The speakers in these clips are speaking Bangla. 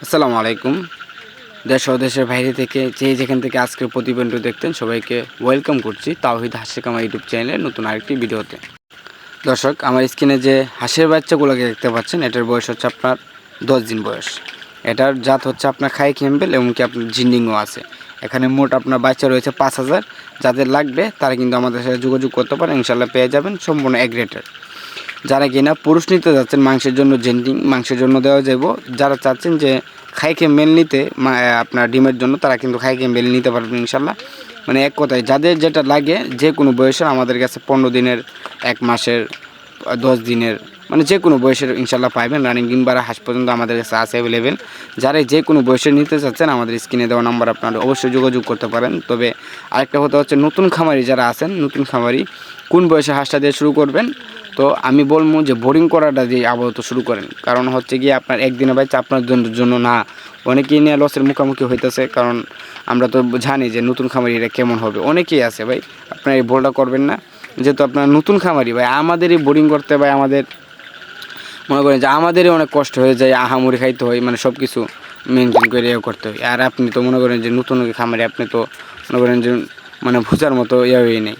আসসালামু আলাইকুম। দেশ ও দেশের বাইরে থেকে যে যেখান থেকে আজকের প্রতিবেদনটি দেখতেন সবাইকে ওয়েলকাম করছি তাওহিদ হাসিক আমার ইউটিউব চ্যানেলের নতুন আরেকটি ভিডিওতে। দর্শক, আমার স্ক্রিনে যে হাঁসের বাচ্চাগুলোকে দেখতে পাচ্ছেন, এটার বয়স হচ্ছে আপনার 10 দিন বয়স। এটার জাত হচ্ছে আপনার খাই ক্যাম্বেল, এমনকি আপনার জিন্ডিংও আছে। এখানে মোট আপনার বাচ্চা রয়েছে 5,000। যাদের লাগবে তারা কিন্তু আমাদের সাথে যোগাযোগ করতে পারেন, ইনশাল্লাহ পেয়ে যাবেন সম্পূর্ণ এক রেটের। যারা কিনা পুরুষ নিতে যাচ্ছেন মাংসের জন্য জেন্টিং মাংসের জন্য দেওয়া যাব, যারা চাচ্ছেন যে খাইকে মেল নিতে আপনার ডিমের জন্য, তারা কিন্তু খাইকে মেল নিতে পারবেন ইনশাল্লাহ। মানে এক কথায় যাদের যেটা লাগে যে কোনো বয়সের আমাদের কাছে 15 দিনের, 1 মাসের, 10 দিনের, মানে যে কোনো বয়সের ইনশাল্লাহ পাইবেন। রানিং ডিম বাড়া হাঁস পর্যন্ত আমাদের কাছে আছে অ্যাভেলেবেল। যারা যে কোনো বয়সের নিতে চাচ্ছেন আমাদের স্ক্রিনে দেওয়া নাম্বার আপনারা অবশ্যই যোগাযোগ করতে পারেন। তবে আরেকটা কথা হচ্ছে, নতুন খামারি যারা আছেন, নতুন খামারি কোন বয়সে হাঁসটা দিয়ে শুরু করবেন, তো আমি বলবো যে বোরিং করাটা দিয়ে আপাতত শুরু করেন। কারণ হচ্ছে গিয়ে আপনার একদিনে বাচ্চা আপনার জন্য না, অনেকেই নিয়ে লসের মুখোমুখি হইতেছে। কারণ আমরা তো জানি যে নতুন খামারিরা কেমন হবে, অনেকেই আছে ভাই। আপনার এই ভুলটা করবেন না, যেহেতু আপনার নতুন খামারি ভাই। আমাদেরই বোরিং করতে ভাই, আমাদের মনে করেন যে আমাদেরই অনেক কষ্ট হয়ে যায়, আহামুড়ি খাইতে হয়, মানে সব কিছু মেনটেন করে করতে হয়। আর আপনি তো মনে করেন যে নতুন খামারি, আপনি তো মনে করেন যে মানে ভুজার মতো হয়ে নেই।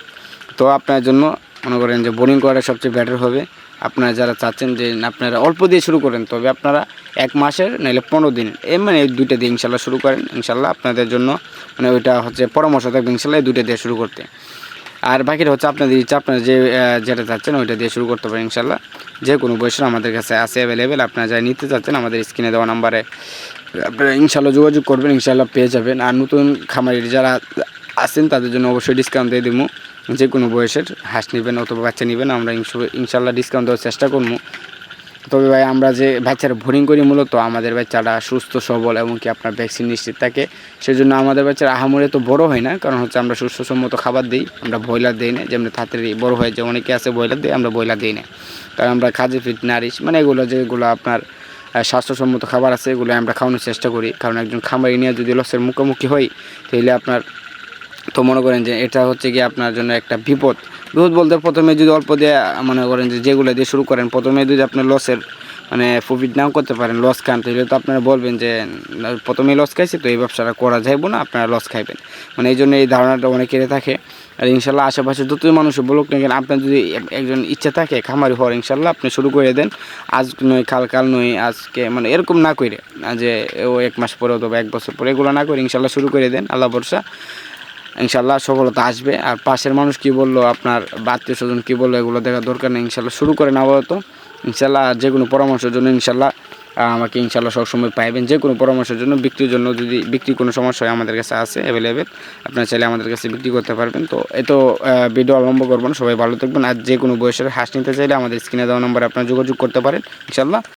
তো আপনার জন্য মনে করেন যে বোরিং করাটা সবচেয়ে বেটার হবে। আপনারা যারা চাচ্ছেন যে আপনারা অল্প দিয়ে শুরু করেন, তবে আপনারা 1 মাসের নাহলে 15 দিনের, মানে এই 2টা দিয়ে ইনশাল্লাহ শুরু করেন। ইনশাল্লাহ আপনাদের জন্য মানে ওইটা হচ্ছে পরামর্শ থাকবে ইনশাল্লাহ এই 2টা দিয়ে শুরু করতে। আর বাকিটা হচ্ছে আপনাদের ইচ্ছা, আপনারা যেটা চাচ্ছেন ওইটা দিয়ে শুরু করতে পারেন ইনশাল্লাহ। যে কোনো বয়সের আমাদের কাছে আছে অ্যাভেলেবেল। আপনারা যারা নিতে চাচ্ছেন আমাদের স্ক্রিনে দেওয়া নাম্বারে আপনারা ইনশাল্লাহ যোগাযোগ করবেন, ইনশাল্লাহ পেয়ে যাবেন। আর নতুন খামারির যারা আছেন তাদের জন্য অবশ্যই ডিসকাউন্ট দিয়ে দেবো। যে কোনো বয়সের হাঁস নেবেন অথবা বাচ্চা নেবেন, আমরা ইনশাল্লাহ ডিসকাউন্ট দেওয়ার চেষ্টা করবো। তবে ভাই আমরা যে বাচ্চারা বোরিং করি, মূলত আমাদের বাচ্চারা সুস্থ সবল এবং কি আপনার ভ্যাকসিন নিশ্চিত থাকে। সেজন্য আমাদের বাচ্চারা আহামরি তো বড় হয় না, কারণ হচ্ছে আমরা সুস্থসম্মত খাবার দিই। আমরা ব্রয়লার দিই না, যেমন তাড়াতাড়ি বড় হয়ে যায়। অনেকে আছে ব্রয়লার দিই, আমরা ব্রয়লার দিই না। কারণ আমরা খাজি ফিট নারিশ, মানে এগুলো যেগুলো আপনার স্বাস্থ্যসম্মত খাবার আছে, এগুলো আমরা খাওয়ানোর চেষ্টা করি। কারণ একজন খামারি নিয়ে যদি লসের মুখোমুখি হই, তাহলে আপনার তো মনে করেন যে এটা হচ্ছে কি আপনার জন্য একটা বিপদ। বিপদ বলতে প্রথমে যদি অল্প দিয়ে মনে করেন যে যেগুলো দিয়ে শুরু করেন, প্রথমে যদি আপনার লসের মানে প্রফিট নাও করতে পারেন, লস খান, তাহলে তো আপনারা বলবেন যে প্রথমেই লস খাইছি, তো এই ব্যবসাটা করা যাইব না, আপনারা লস খাইবেন। মানে এই জন্য এই ধারণাটা অনেকের থাকে। আর ইনশাল্লাহ আশেপাশে যতই মানুষ বলুক না কেন, আপনার যদি একজন ইচ্ছা থাকে খামারি হওয়ার, ইনশাল্লাহ আপনি শুরু করে দেন। আজ নয় কাল নয় আজকে, মানে এরকম না করে যে ও 1 মাস পরে অথবা 1 বছর পরে, এগুলো না করে ইনশাল্লাহ শুরু করে দেন। আল্লাহ ভরসা, ইনশাল্লাহ সফলতা আসবে। আর পাশের মানুষ কি বললো, আপনার আত্মীয় স্বজন কী বললো, এগুলো দেখার দরকার নেই। ইনশাল্লাহ শুরু করেন আপাতত। ইনশাল্লাহ যে কোনো পরামর্শের জন্য ইনশাল্লাহ আমাকে ইনশাল্লাহ সবসময় পাইবেন। যে কোনো পরামর্শের জন্য, বিক্রির জন্য, যদি বিক্রি কোনো সমস্যা হয় আমাদের কাছে আছে অ্যাভেলেবেল। আপনারা চাইলে আমাদের কাছে বিক্রি করতে পারবেন। তো এত ভিডিও আরম্ভ করবো না, সবাই ভালো থাকবেন। আর যে কোনো বয়সের হাঁস নিতে চাইলে আমাদের স্ক্রিনে দেওয়া নম্বরে আপনারা যোগাযোগ করতে পারেন ইনশাল্লাহ।